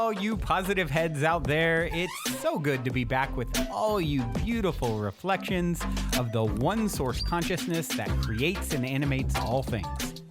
all you positive heads out there. It's so good to be back with all you beautiful reflections of the one source consciousness that creates and animates all things.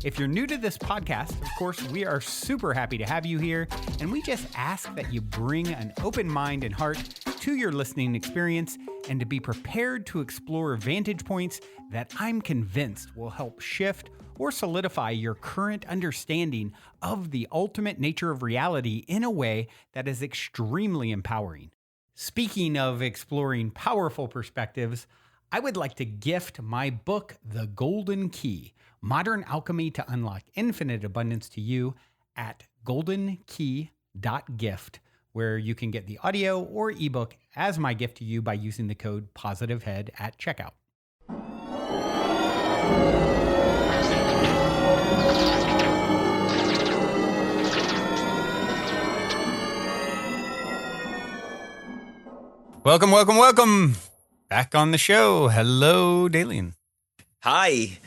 If you're new to this podcast, of course, we are super happy to have you here, and we just ask that you bring an open mind and heart to your listening experience and to be prepared to explore vantage points that I'm convinced will help shift or solidify your current understanding of the ultimate nature of reality in a way that is extremely empowering. Speaking of exploring powerful perspectives, I would like to gift my book, The Golden Key, Modern Alchemy to Unlock Infinite Abundance to you at goldenkey.gift, where you can get the audio or ebook as my gift to you by using the code POSITIVEHEAD at checkout. Welcome. Back on the show. Hello, Dalien. Hi.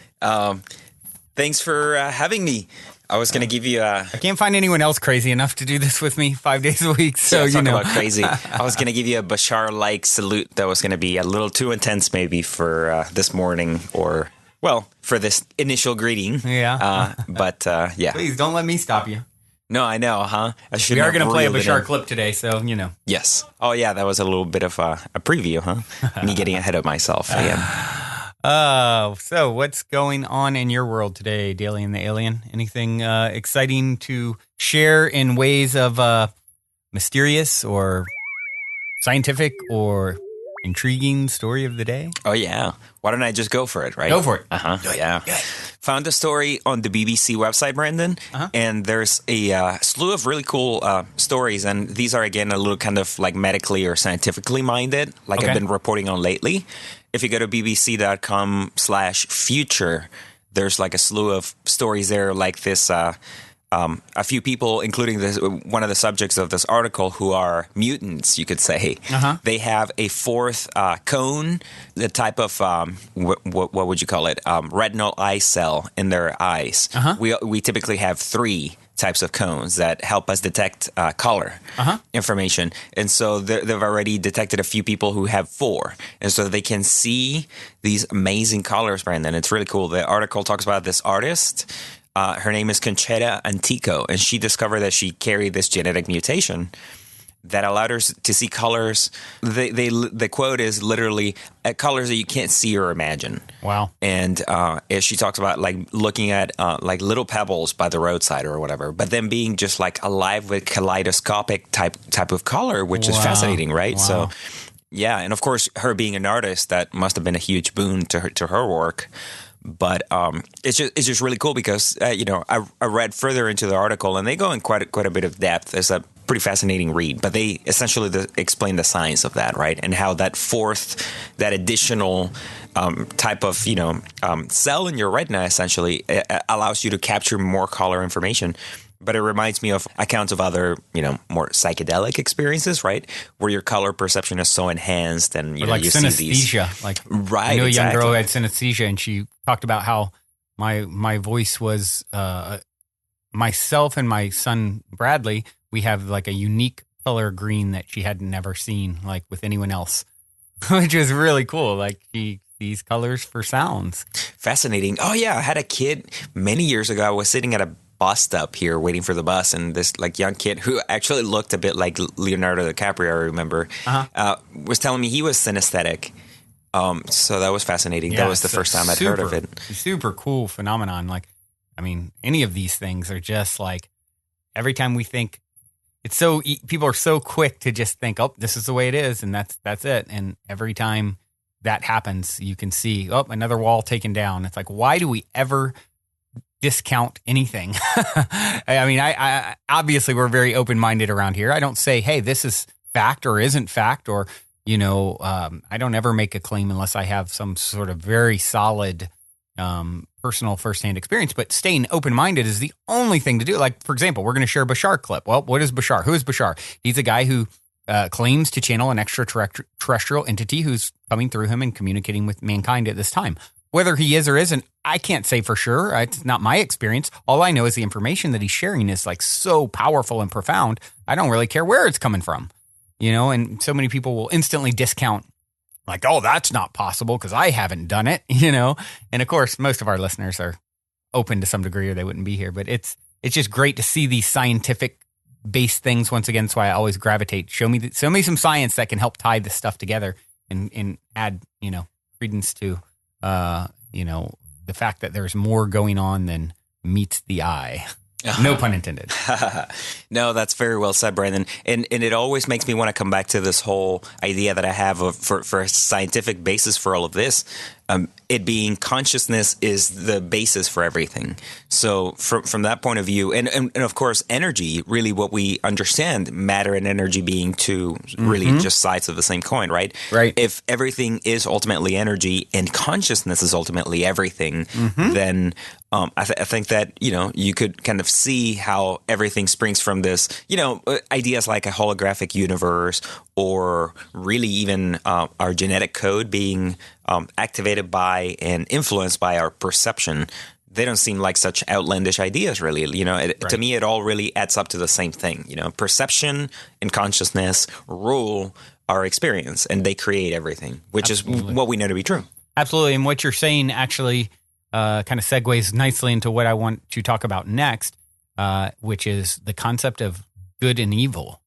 Thanks for having me. I was going to give you I can't find anyone else crazy enough to do this with me 5 days a week, so talk about crazy. I was going to give you a Bashar-like salute that was going to be a little too intense maybe for this morning or, well, for this initial greeting. Yeah. But yeah. Please, don't let me stop you. No, I know, huh? We are going to play a Bashar clip today, so, Yes. Oh, yeah, that was a little bit of a preview, huh? Me getting ahead of myself again. So what's going on in your world today, Dalien the Alien? Anything exciting to share in ways of mysterious or scientific or intriguing story of the day? Oh, yeah. Why don't I just go for it, right? Go for it. Yeah. Found a story on the BBC website, Brandon, and there's a slew of really cool stories, and these are, again, a little kind of like medically or scientifically minded, like I've been reporting on lately. If you go to bbc.com/future, there's like a slew of stories there like this. A few people, including one of the subjects of this article, who are mutants, you could say. They have a fourth cone, the type of, what would you call it, retinal eye cell in their eyes. We typically have three types of cones that help us detect color information. And so they've already detected a few people who have four. And so they can see these amazing colors, Brandon. It's really cool. The article talks about this artist. Her name is Conchetta Antico, and she discovered that she carried this genetic mutation that allowed her to see colors. The quote is literally colors that you can't see or imagine. Wow. And she talks about like looking at like little pebbles by the roadside or whatever, but then being just like alive with kaleidoscopic type of color, which is fascinating, right? Wow. So, yeah. And of course, her being an artist, that must have been a huge boon to her work. But it's just really cool because I read further into the article and they go in quite a bit of depth. It's a pretty fascinating read, but they essentially explain the science of that, right, and how that additional type of cell in your retina essentially allows you to capture more color information. But it reminds me of accounts of other, more psychedelic experiences, right? Where your color perception is so enhanced and, you synesthesia. see these. Right, I knew a young exactly. girl who had synesthesia, and she talked about how my voice was, myself and my son, Bradley, we have like a unique color green that she had never seen, like with anyone else, which was really cool. Like she sees colors for sounds. Fascinating. Oh, yeah. I had a kid many years ago. I was sitting at a bus stop here waiting for the bus, and this like young kid who actually looked a bit like Leonardo DiCaprio, I remember, was telling me he was synesthetic. So that was fascinating. Yeah, that was the first time I'd heard of it. Super cool phenomenon. Like, I mean, any of these things are just like, every time we think people are so quick to just think, oh, this is the way it is, and that's it. And every time that happens, you can see, oh, another wall taken down. It's like, why do we ever discount anything? I mean, I obviously we're very open-minded around here. I don't say, hey, this is fact or isn't fact, or, I don't ever make a claim unless I have some sort of very solid personal firsthand experience. But staying open-minded is the only thing to do. Like, for example, we're going to share a Bashar clip. Well, what is Bashar? Who is Bashar? He's a guy who claims to channel an extraterrestrial entity who's coming through him and communicating with mankind at this time. whether he is or isn't, I can't say for sure. It's not my experience. All I know is the information that he's sharing is like so powerful and profound. I don't really care where it's coming from, and so many people will instantly discount like, oh, that's not possible because I haven't done it, And of course, most of our listeners are open to some degree or they wouldn't be here. But it's just great to see these scientific-based things once again. That's why I always gravitate. Show me some science that can help tie this stuff together and add, credence to, the fact that there's more going on than meets the eye. No pun intended. No, that's very well said, Brandon. And it always makes me want to come back to this whole idea that I have for a scientific basis for all of this. It being consciousness is the basis for everything. So from that point of view, and of course, energy, really what we understand, matter and energy being two really just sides of the same coin, right? Right. If everything is ultimately energy and consciousness is ultimately everything, then I think that, you could kind of see how everything springs from this, ideas like a holographic universe or really even our genetic code being activated by and influenced by our perception. They don't seem like such outlandish ideas, really. Right. To me, it all really adds up to the same thing. Perception and consciousness rule our experience, and they create everything, which Absolutely. Is what we know to be true. Absolutely. And what you're saying actually kind of segues nicely into what I want to talk about next, which is the concept of good and evil.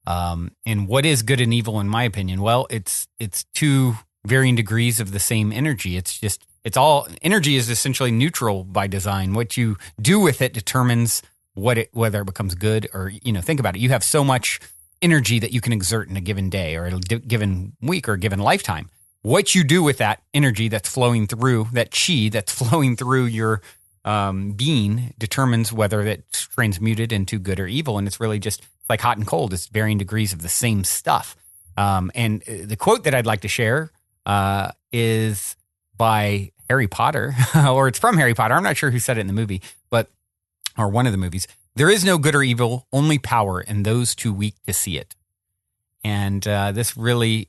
And what is good and evil, in my opinion? Well, it's two varying degrees of the same energy. It's all energy is essentially neutral by design. What you do with it determines whether it becomes good or, think about it. You have so much energy that you can exert in a given day or a given week or a given lifetime. What you do with that energy that's flowing through, that chi that's flowing through your being determines whether it's transmuted into good or evil. And it's really just like hot and cold. It's varying degrees of the same stuff. And the quote that I'd like to share is by Harry Potter, or it's from Harry Potter. I'm not sure who said it in the movie, or one of the movies. There is no good or evil, only power, and those too weak to see it. And this really,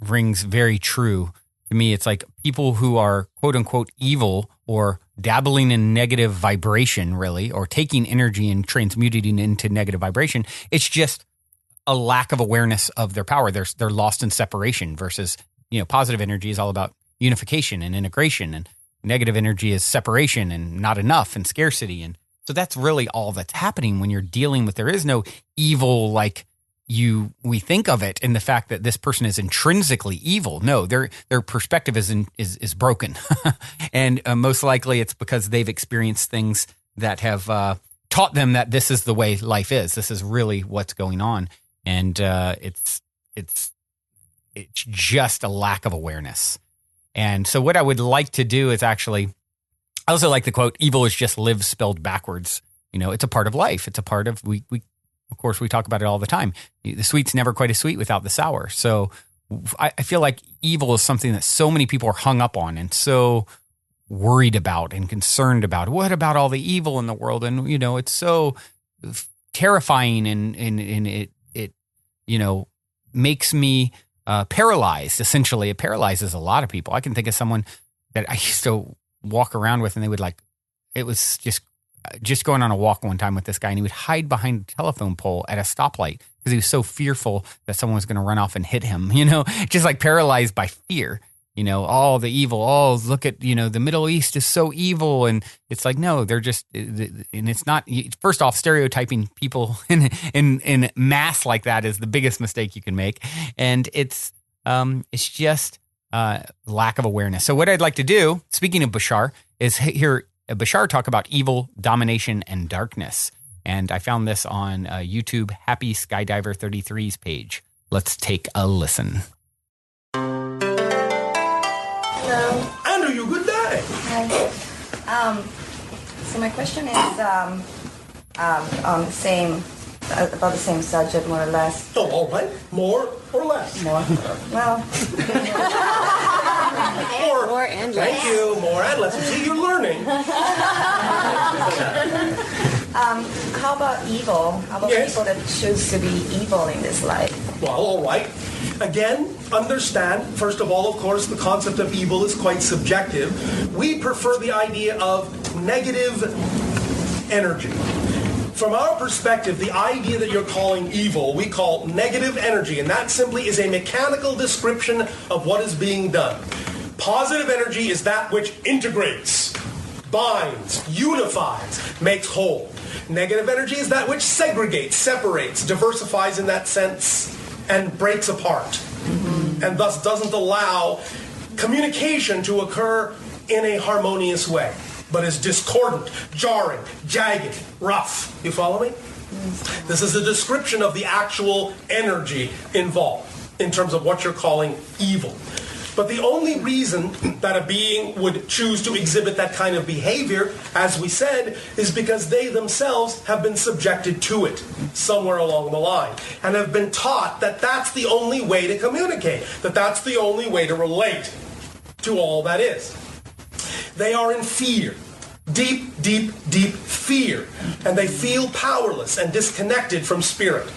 rings very true to me. It's like people who are quote unquote evil or dabbling in negative vibration, really, or taking energy and transmuting it into negative vibration. It's just a lack of awareness of their power. They're lost in separation versus, positive energy is all about unification and integration, and negative energy is separation and not enough and scarcity. And so that's really all that's happening when you're dealing with, there is no evil like we think of it in the fact that this person is intrinsically evil. No, their perspective is broken. And most likely it's because they've experienced things that have taught them that this is the way life is. This is really what's going on. And it's just a lack of awareness. And so what I would like to do is actually, I also like the quote, evil is just live spelled backwards. It's a part of life. It's a part of, of course, we talk about it all the time. The sweet's never quite as sweet without the sour. So I feel like evil is something that so many people are hung up on and so worried about and concerned about. What about all the evil in the world? And, it's so terrifying and it makes me paralyzed. Essentially, it paralyzes a lot of people. I can think of someone that I used to walk around with, and they would it was just going on a walk one time with this guy, and he would hide behind a telephone pole at a stoplight because he was so fearful that someone was going to run off and hit him, just like paralyzed by fear, all the evil. Oh, look at, the Middle East is so evil. And it's like, no, they're just, and it's not, first off, stereotyping people in mass like that is the biggest mistake you can make. And it's just lack of awareness. So what I'd like to do, speaking of Bashar, is hear Bashar talk about evil, domination, and darkness. And I found this on YouTube, Happy Skydiver 33's page. Let's take a listen. Hello. Andrew, good day. Hi. So my question is about the same subject, more or less. Oh, all right. More or less? More. Well. More and less. Thank you. More and less. You see, you're learning. How about evil? How about Yes. people that choose to be evil in this life? Well, all right. Again, understand, first of all, of course, the concept of evil is quite subjective. We prefer the idea of negative energy. From our perspective, the idea that you're calling evil, we call negative energy, and that simply is a mechanical description of what is being done. Positive energy is that which integrates, binds, unifies, makes whole. Negative energy is that which segregates, separates, diversifies in that sense, and breaks apart, and thus doesn't allow communication to occur in a harmonious way, but is discordant, jarring, jagged, rough. You follow me? This is a description of the actual energy involved in terms of what you're calling evil. But the only reason that a being would choose to exhibit that kind of behavior, as we said, is because they themselves have been subjected to it somewhere along the line and have been taught that that's the only way to communicate, that that's the only way to relate to all that is. They are in fear, deep, deep, deep fear, and they feel powerless and disconnected from spirit.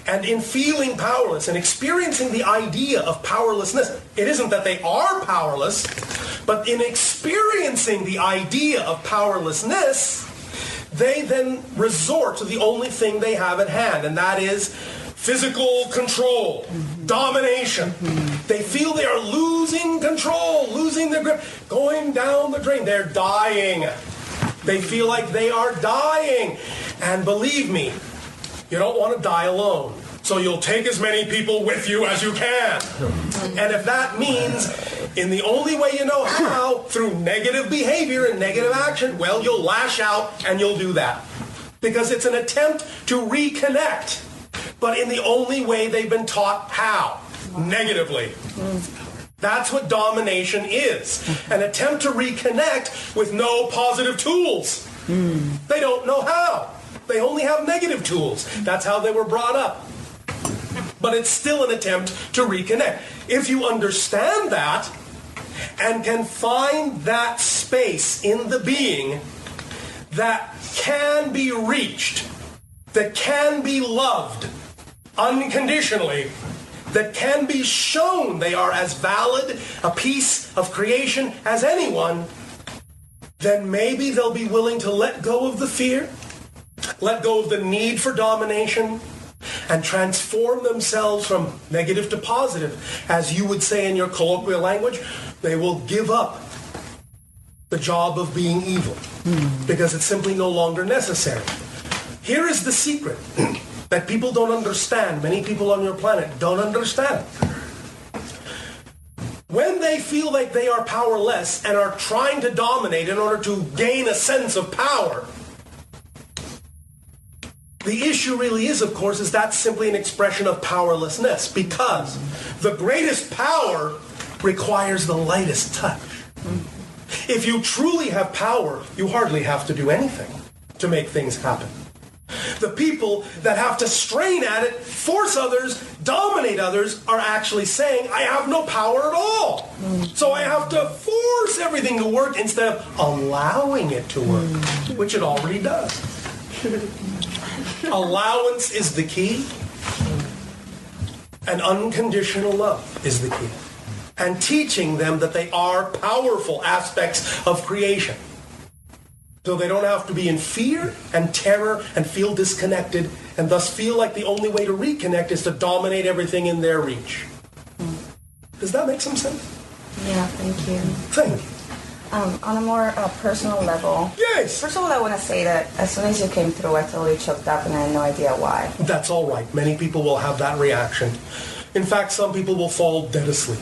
And in feeling powerless and experiencing the idea of powerlessness, it isn't that they are powerless, but in experiencing the idea of powerlessness, they then resort to the only thing they have at hand, and that is physical control, domination. They feel they are losing control, losing their grip, going down the drain. They're dying. They feel like they are dying. And believe me, you don't want to die alone. So you'll take as many people with you as you can. And if that means, in the only way you know how, through negative behavior and negative action, well, you'll lash out and you'll do that. Because it's an attempt to reconnect, but in the only way they've been taught how, negatively. That's what domination is. An attempt to reconnect with no positive tools. They don't know how. They only have negative tools. That's how they were brought up. But it's still an attempt to reconnect. If you understand that and can find that space in the being that can be reached, that can be loved unconditionally, that can be shown they are as valid a piece of creation as anyone, then maybe they'll be willing to let go of the fear, let go of the need for domination, and transform themselves from negative to positive. As you would say in your colloquial language, they will give up the job of being evil because it's simply no longer necessary. Here is the secret that people don't understand. Many people on your planet don't understand. When they feel like they are powerless and are trying to dominate in order to gain a sense of power, the issue really is, of course, is that's simply an expression of powerlessness, because the greatest power requires the lightest touch. If you truly have power, you hardly have to do anything to make things happen. The people that have to strain at it, force others, dominate others, are actually saying, I have no power at all. So I have to force everything to work instead of allowing it to work, which it already does. Allowance is the key, and unconditional love is the key. And teaching them that they are powerful aspects of creation. So they don't have to be in fear and terror and feel disconnected and thus feel like the only way to reconnect is to dominate everything in their reach. Does that make some sense? Yeah, thank you. Thank you. On a more personal level, yes. First of all, I want to say that as soon as you came through, I totally choked up and I had no idea why. That's all right. Many people will have that reaction. In fact, some people will fall dead asleep.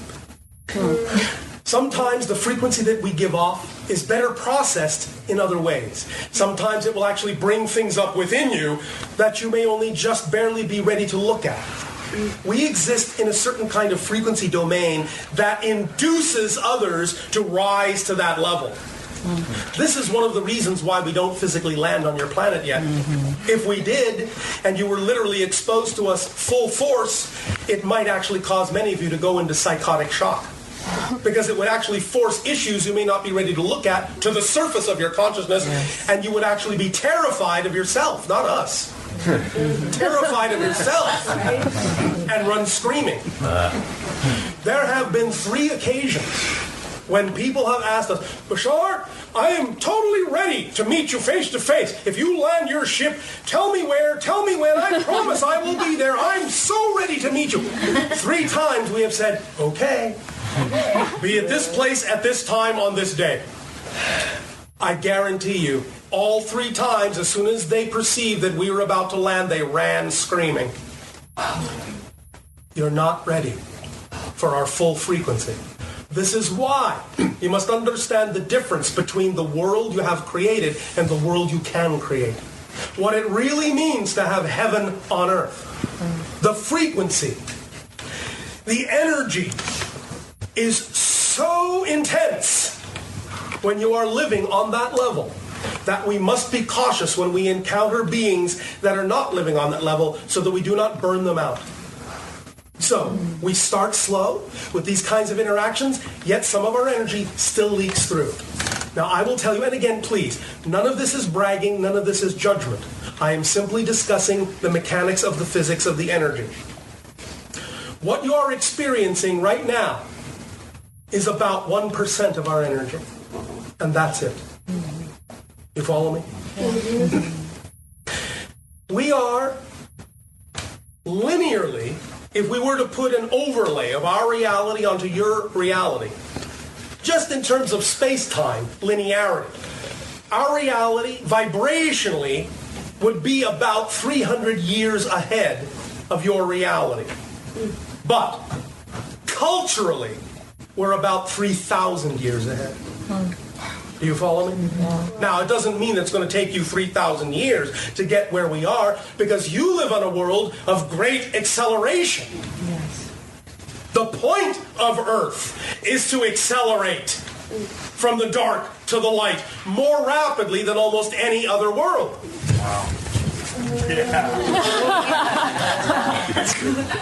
Sometimes the frequency that we give off is better processed in other ways. Sometimes it will actually bring things up within you that you may only just barely be ready to look at. We exist in a certain kind of frequency domain that induces others to rise to that level. This is one of the reasons why we don't physically land on your planet yet. If we did, and you were literally exposed to us full force, it might actually cause many of you to go into psychotic shock. Because it would actually force issues you may not be ready to look at to the surface of your consciousness, and you would actually be terrified of yourself, not us. terrified of yourself, and run screaming. There have been 3 occasions when people have asked us, Bashar, I am totally ready to meet you face to face. If you land your ship, tell me where, tell me when, I promise I will be there. I'm so ready to meet you. 3 times we have said, okay, be at this place at this time on this day. I guarantee you, all 3 times, as soon as they perceived that we were about to land, they ran screaming. You're not ready for our full frequency. This is why you must understand the difference between the world you have created and the world you can create. What it really means to have heaven on earth. The frequency, the energy is so intense when you are living on that level that we must be cautious when we encounter beings that are not living on that level so that we do not burn them out. So, we start slow with these kinds of interactions, yet some of our energy still leaks through. Now, I will tell you, and again, please, none of this is bragging, none of this is judgment. I am simply discussing the mechanics of the physics of the energy. What you are experiencing right now is about 1% of our energy. And that's it. You follow me? We are linearly, if we were to put an overlay of our reality onto your reality, just in terms of space-time linearity, our reality vibrationally would be about 300 years ahead of your reality. But culturally, we're about 3,000 years ahead. Do you follow me? Yeah. Now, it doesn't mean it's going to take you 3,000 years to get where we are, because you live on a world of great acceleration. Yes. The point of Earth is to accelerate from the dark to the light more rapidly than almost any other world. Wow. Yeah.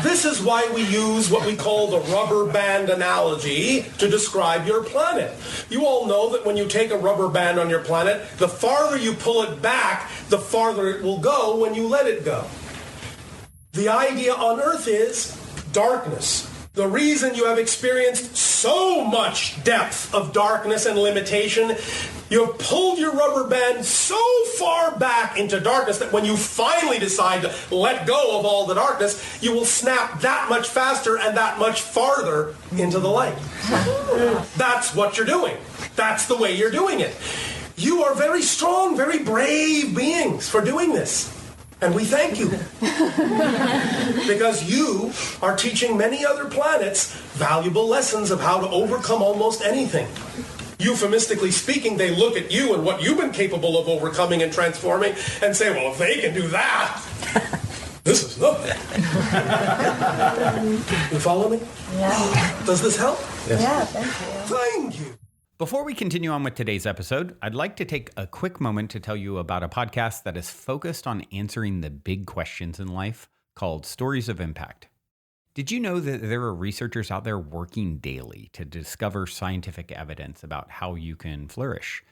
This is why we use what we call the rubber band analogy to describe your planet. You all know that when you take a rubber band on your planet, the farther you pull it back, the farther it will go when you let it go. The idea on Earth is darkness. The reason you have experienced so much depth of darkness and limitation, you have pulled your rubber band so far back into darkness that when you finally decide to let go of all the darkness, you will snap that much faster and that much farther into the light. That's what you're doing. That's the way you're doing it. You are very strong, very brave beings for doing this. And we thank you. Because you are teaching many other planets valuable lessons of how to overcome almost anything. Euphemistically speaking, they look at you and what you've been capable of overcoming and transforming and say, well, if they can do that, this is nothing. You follow me? Yeah. Does this help? Yes. Yeah, thank you. Thank you. Before we continue on with today's episode, I'd like to take a quick moment to tell you about a podcast that is focused on answering the big questions in life called Stories of Impact. Did you know that there are researchers out there working daily to discover scientific evidence about how you can flourish?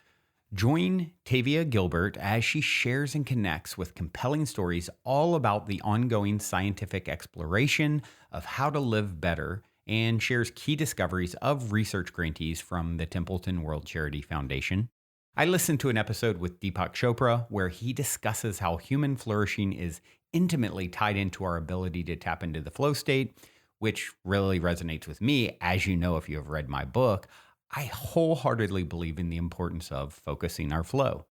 Join Tavia Gilbert as she shares and connects with compelling stories all about the ongoing scientific exploration of how to live better, and shares key discoveries of research grantees from the Templeton World Charity Foundation. I listened to an episode with Deepak Chopra where he discusses how human flourishing is intimately tied into our ability to tap into the flow state, which really resonates with me. As you know, if you have read my book, I wholeheartedly believe in the importance of focusing our flow.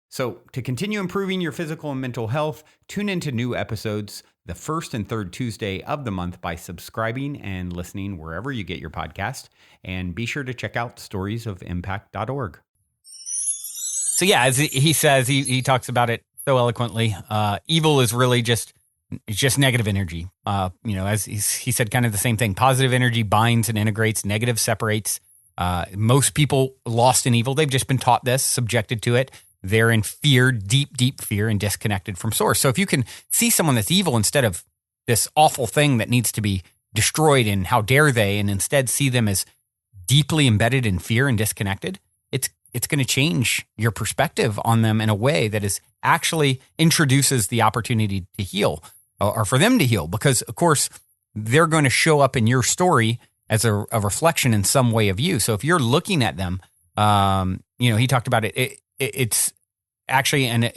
So to continue improving your physical and mental health, tune into new episodes the first and third Tuesday of the month by subscribing and listening wherever you get your podcast. And be sure to check out storiesofimpact.org. So yeah, as he says, he talks about it so eloquently. Evil is really just negative energy. As he said, kind of the same thing. Positive energy binds and integrates, negative separates. Most people lost in evil, they've just been taught this, subjected to it. They're in fear, deep, deep fear, and disconnected from source. So if you can see someone that's evil instead of this awful thing that needs to be destroyed and how dare they, and instead see them as deeply embedded in fear and disconnected, it's going to change your perspective on them in a way that is actually introduces the opportunity to heal or for them to heal, because of course they're going to show up in your story as a reflection in some way of you. So if you're looking at them, he talked about it. It's actually, and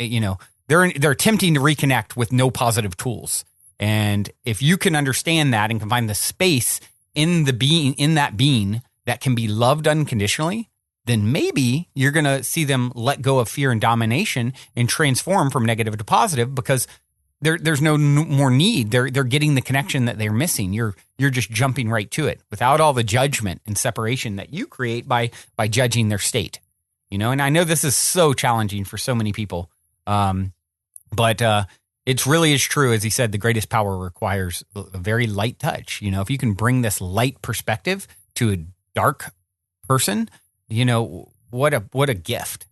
they're attempting to reconnect with no positive tools. And if you can understand that and can find the space in that being that can be loved unconditionally, then maybe you're going to see them let go of fear and domination and transform from negative to positive, because there's no more need. They're getting the connection that they're missing. You're just jumping right to it without all the judgment and separation that you create by judging their state. And I know this is so challenging for so many people, but it really is true. As he said, the greatest power requires a very light touch. If you can bring this light perspective to a dark person, what a gift.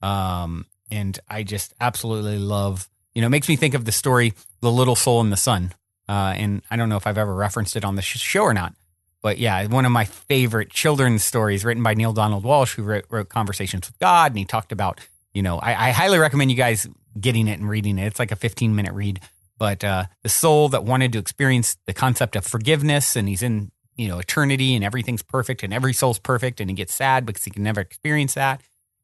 And I just absolutely love. It makes me think of the story, The Little Soul in the Sun. And I don't know if I've ever referenced it on the show or not. But yeah, one of my favorite children's stories written by Neil Donald Walsh, who wrote Conversations with God. And he talked about, I highly recommend you guys getting it and reading it. It's like a 15-minute read. But the soul that wanted to experience the concept of forgiveness, and he's in, eternity and everything's perfect and every soul's perfect. And he gets sad because he can never experience that.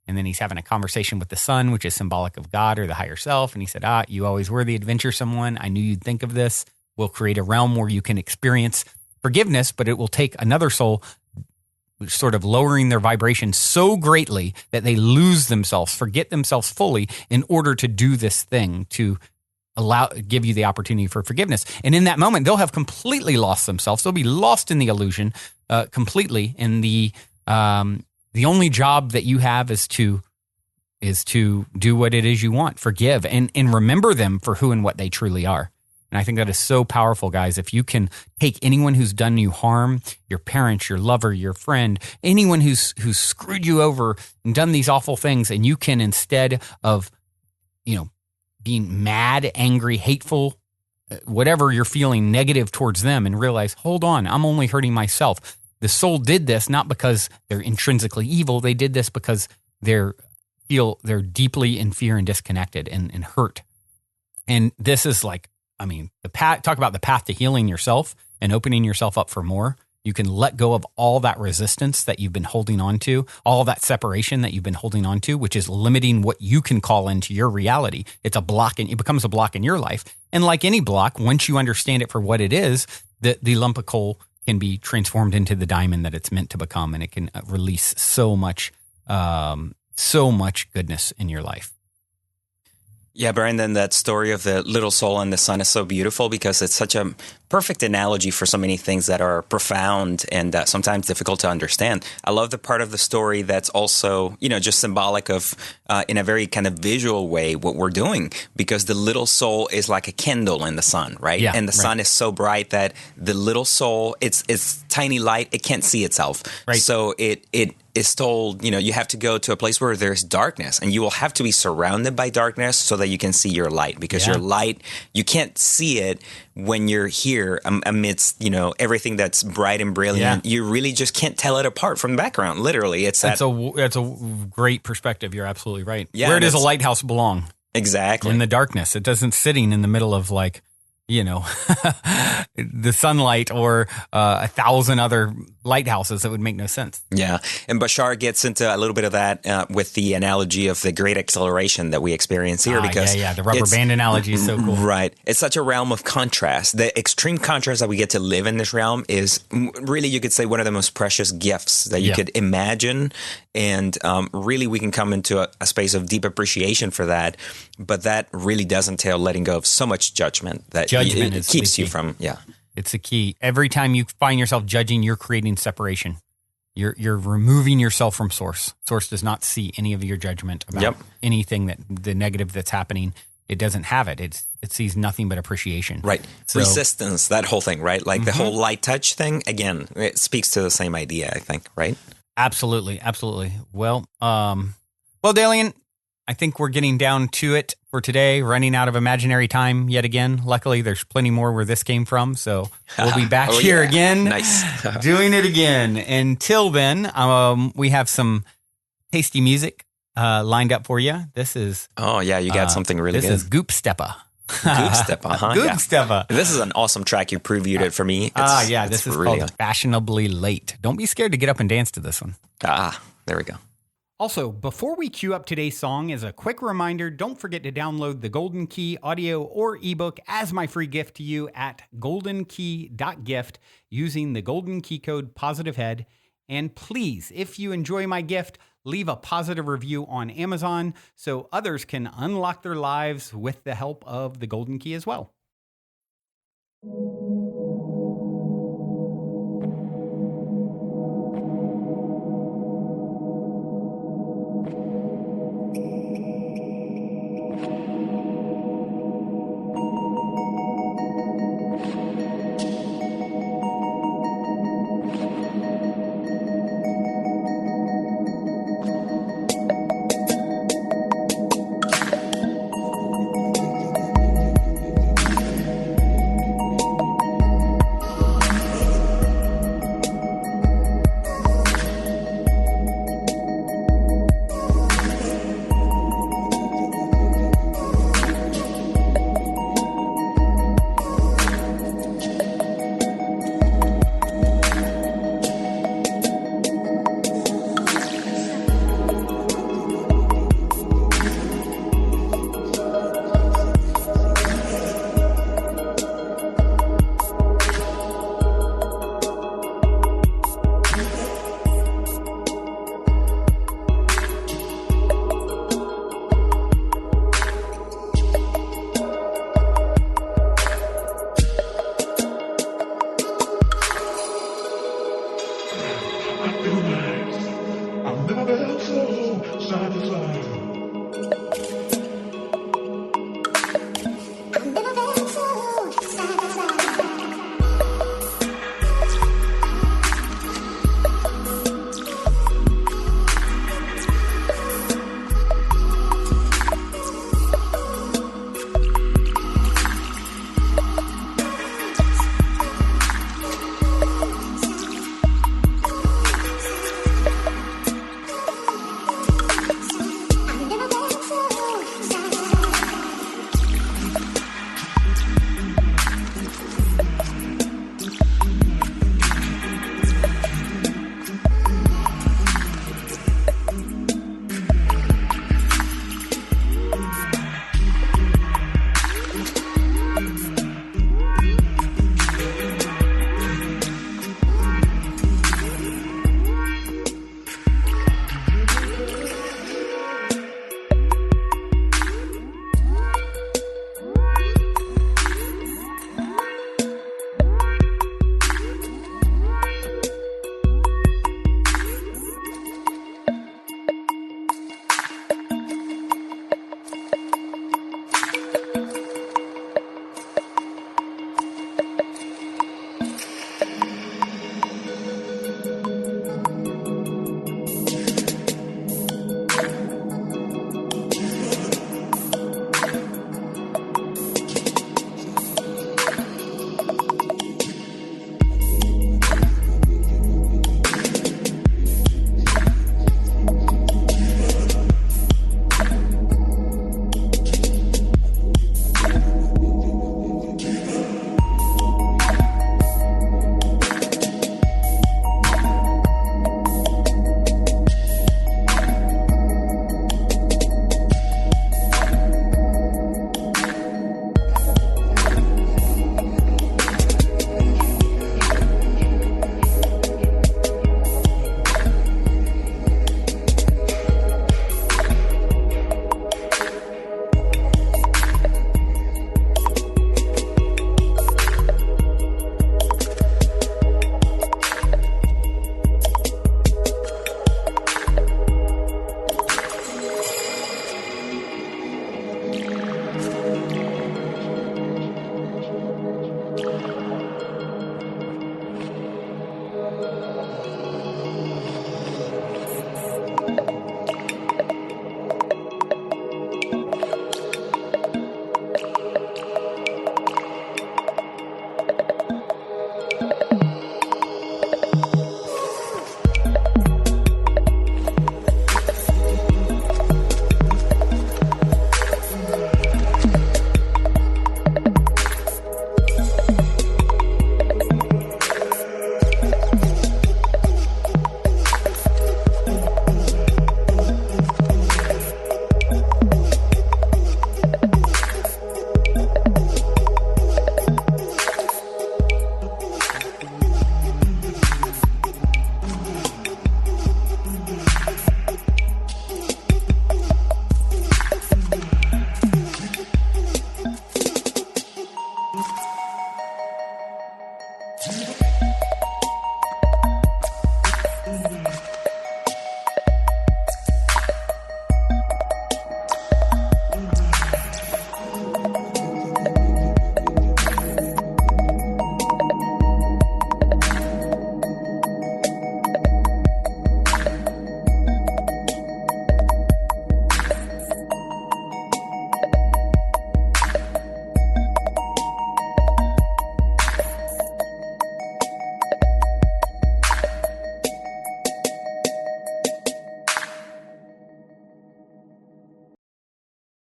And then he's having a conversation with the sun, which is symbolic of God or the higher self. And he said, you always were the adventuresome one. I knew you'd think of this. We'll create a realm where you can experience forgiveness, but it will take another soul sort of lowering their vibration so greatly that they lose themselves, forget themselves fully in order to do this thing, to give you the opportunity for forgiveness. And in that moment, they'll have completely lost themselves. They'll be lost in the illusion completely. And the only job that you have is to do what it is you want, forgive, and remember them for who and what they truly are. And I think that is so powerful, guys. If you can take anyone who's done you harm, your parents, your lover, your friend, anyone who's screwed you over and done these awful things, and you can, instead of, being mad, angry, hateful, whatever you're feeling negative towards them, and realize, hold on, I'm only hurting myself. The soul did this not because they're intrinsically evil. They did this because they're deeply in fear and disconnected and hurt. And this is like, talk about the path to healing yourself and opening yourself up for more. You can let go of all that resistance that you've been holding on to, all that separation that you've been holding on to, which is limiting what you can call into your reality. It's a block, and it becomes a block in your life. And like any block, once you understand it for what it is, the lump of coal can be transformed into the diamond that it's meant to become, and it can release so much goodness in your life. Yeah, Brandon, that story of the little soul and the sun is so beautiful because it's such a perfect analogy for so many things that are profound and sometimes difficult to understand. I love the part of the story that's also, just symbolic of, in a very kind of visual way, what we're doing, because the little soul is like a candle in the sun, right? Yeah, and the sun is so bright that the little soul, it's tiny light, it can't see itself. Right. So it is told, you have to go to a place where there's darkness, and you will have to be surrounded by darkness so that you can see your light, because your light, you can't see it when you're here amidst, everything that's bright and brilliant. You really just can't tell it apart from the background. Literally, that's a great perspective. You're absolutely right. Yeah, where does a lighthouse belong? Exactly. In the darkness. It doesn't sitting in the middle of the sunlight or 1,000 other lighthouses. That would make no sense. Yeah. And Bashar gets into a little bit of that with the analogy of the great acceleration that we experience here. Because the rubber band analogy is so cool. Right. It's such a realm of contrast. The extreme contrast that we get to live in this realm is really, you could say, one of the most precious gifts that you could imagine. And really, we can come into a space of deep appreciation for that. But that really does entail letting go of so much judgment that it keeps you from, It's the key. Every time you find yourself judging, you're creating separation. You're removing yourself from source. Source does not see any of your judgment about anything the negative that's happening. It doesn't have it. It sees nothing but appreciation. Right. So, resistance, that whole thing, right? Like the whole light touch thing, again, it speaks to the same idea, I think, right? Absolutely. Absolutely. Well, Dalien, I think we're getting down to it for today, running out of imaginary time yet again. Luckily, there's plenty more where this came from, so we'll be back here again, doing it again. Until then, we have some tasty music lined up for you. This is Oh, yeah, you got something really good. This is Goop Steppa. Goop Steppa, huh? Goop Steppa. This is an awesome track. You previewed it for me. This is really called Fashionably Late. Don't be scared to get up and dance to this one. There we go. Also, before we cue up today's song, as a quick reminder, don't forget to download the Golden Key audio or ebook as my free gift to you at goldenkey.gift using the Golden Key code POSITIVEHEAD. And please, if you enjoy my gift, leave a positive review on Amazon so others can unlock their lives with the help of the Golden Key as well. I've never been so satisfied.